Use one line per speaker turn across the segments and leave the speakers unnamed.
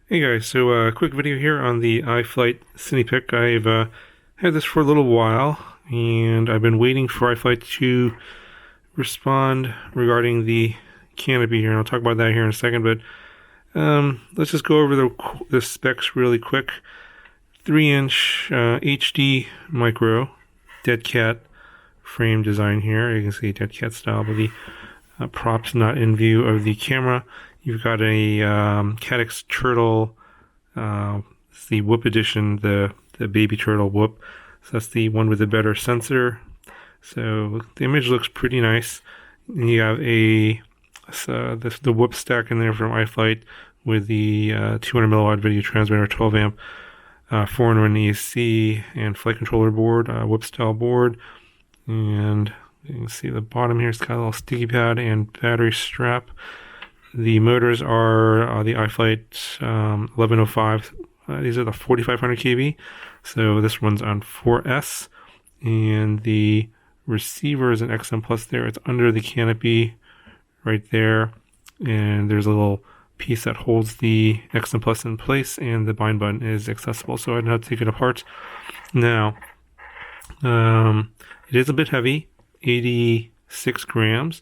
Hey guys, so a quick video here on the iFlight Cinepick. I've had this for a little while, and I've been waiting for iFlight to respond regarding the Canopy here, and I'll talk about that here in a second, but let's just go over the specs really quick. 3-inch HD micro dead cat frame design here. You can see dead cat style, but the props not in view of the camera. You've got a Caddx turtle, it's the Whoop edition, the baby turtle Whoop. So that's the one with the better sensor. So the image looks pretty nice. And you have the Whoop stack in there from iFlight with the 200 milliwatt video transmitter, 12 amp, 4-in-1 ESC, and flight controller board, Whoop style board. And you can see the bottom here, it's got a little sticky pad and battery strap. The motors are the iFlight 1105. These are the 4500 kV. So this one's on 4S. And the receiver is an XM Plus there. It's under the canopy right there. And there's a little piece that holds the XM Plus in place, and the bind button is accessible. So I don't have to take it apart. Now, it is a bit heavy, 86 grams.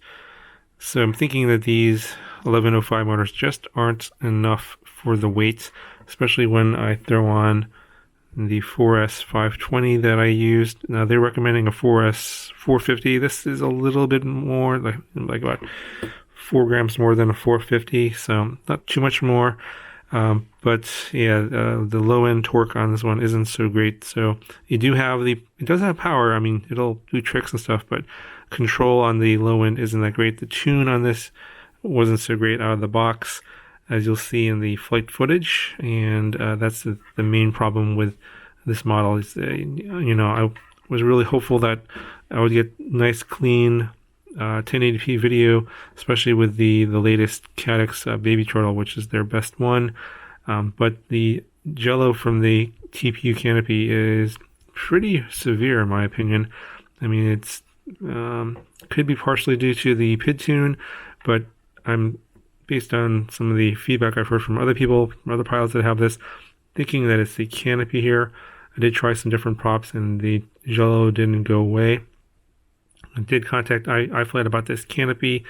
So I'm thinking that these 1105 motors just aren't enough for the weight, especially when I throw on the 4S 520 that I used. Now they're recommending a 4S 450. This is a little bit more, like about 4 grams more than a 450, so not too much more. But yeah, the low end torque on this one isn't so great. So it does have power. I mean, it'll do tricks and stuff, but control on the low end isn't that great. The tune on this wasn't so great out of the box, as you'll see in the flight footage, and that's the main problem with this model. Is I was really hopeful that I would get nice, clean 1080p video, especially with the latest Caddx Baby Turtle, which is their best one. But the jello from the TPU Canopy is pretty severe, in my opinion. I mean, it's could be partially due to the PID tune, but I'm, based on some of the feedback I've heard from other people, from other pilots that have this, thinking that it's the canopy here. I did try some different props, and the jello didn't go away. I did contact iFlight about this canopy,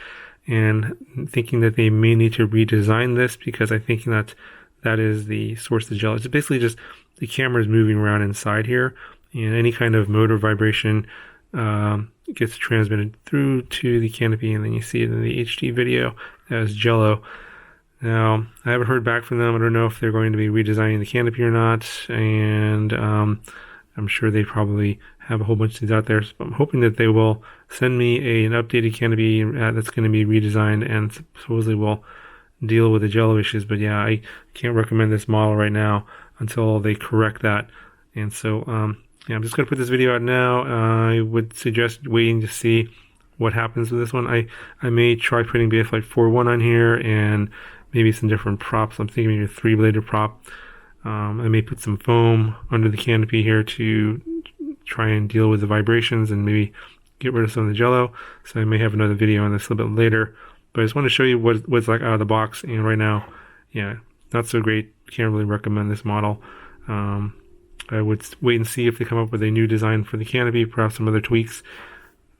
and thinking that they may need to redesign this, because I think that is the source of the jello. It's basically just the camera is moving around inside here, and any kind of motor vibration gets transmitted through to the canopy, and then you see it in the HD video as jello. Now, I haven't heard back from them. I don't know if they're going to be redesigning the canopy or not, and I'm sure they probably have a whole bunch of these out there. So I'm hoping that they will send me an updated canopy that's going to be redesigned and supposedly will deal with the jello issues. But yeah, I can't recommend this model right now until they correct that. And so yeah, I'm just going to put this video out now. I would suggest waiting to see what happens with this one. I may try putting iFlight 4.1 on here and maybe some different props. I'm thinking maybe a 3-bladed prop. I may put some foam under the canopy here to try and deal with the vibrations and maybe get rid of some of the jello. So I may have another video on this a little bit later. But I just want to show you what's like out of the box. And right now, yeah, not so great. Can't really recommend this model. I would wait and see if they come up with a new design for the canopy, perhaps some other tweaks.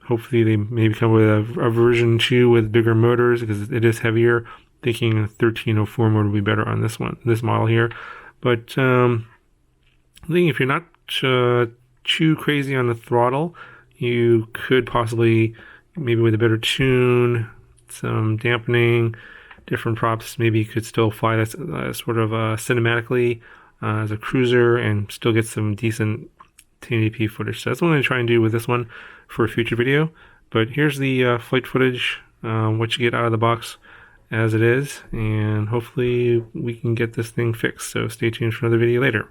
Hopefully they maybe come with a version 2 with bigger motors, because it is heavier. Thinking a 1304 motor would be better on this model here. But I think if you're not too crazy on the throttle, you could possibly, maybe with a better tune, some dampening, different props, maybe you could still fly this sort of cinematically as a cruiser and still get some decent 1080p footage. So that's what I'm going to try and do with this one for a future video. But here's the flight footage, what you get out of the box as it is, and hopefully we can get this thing fixed. So stay tuned for another video later.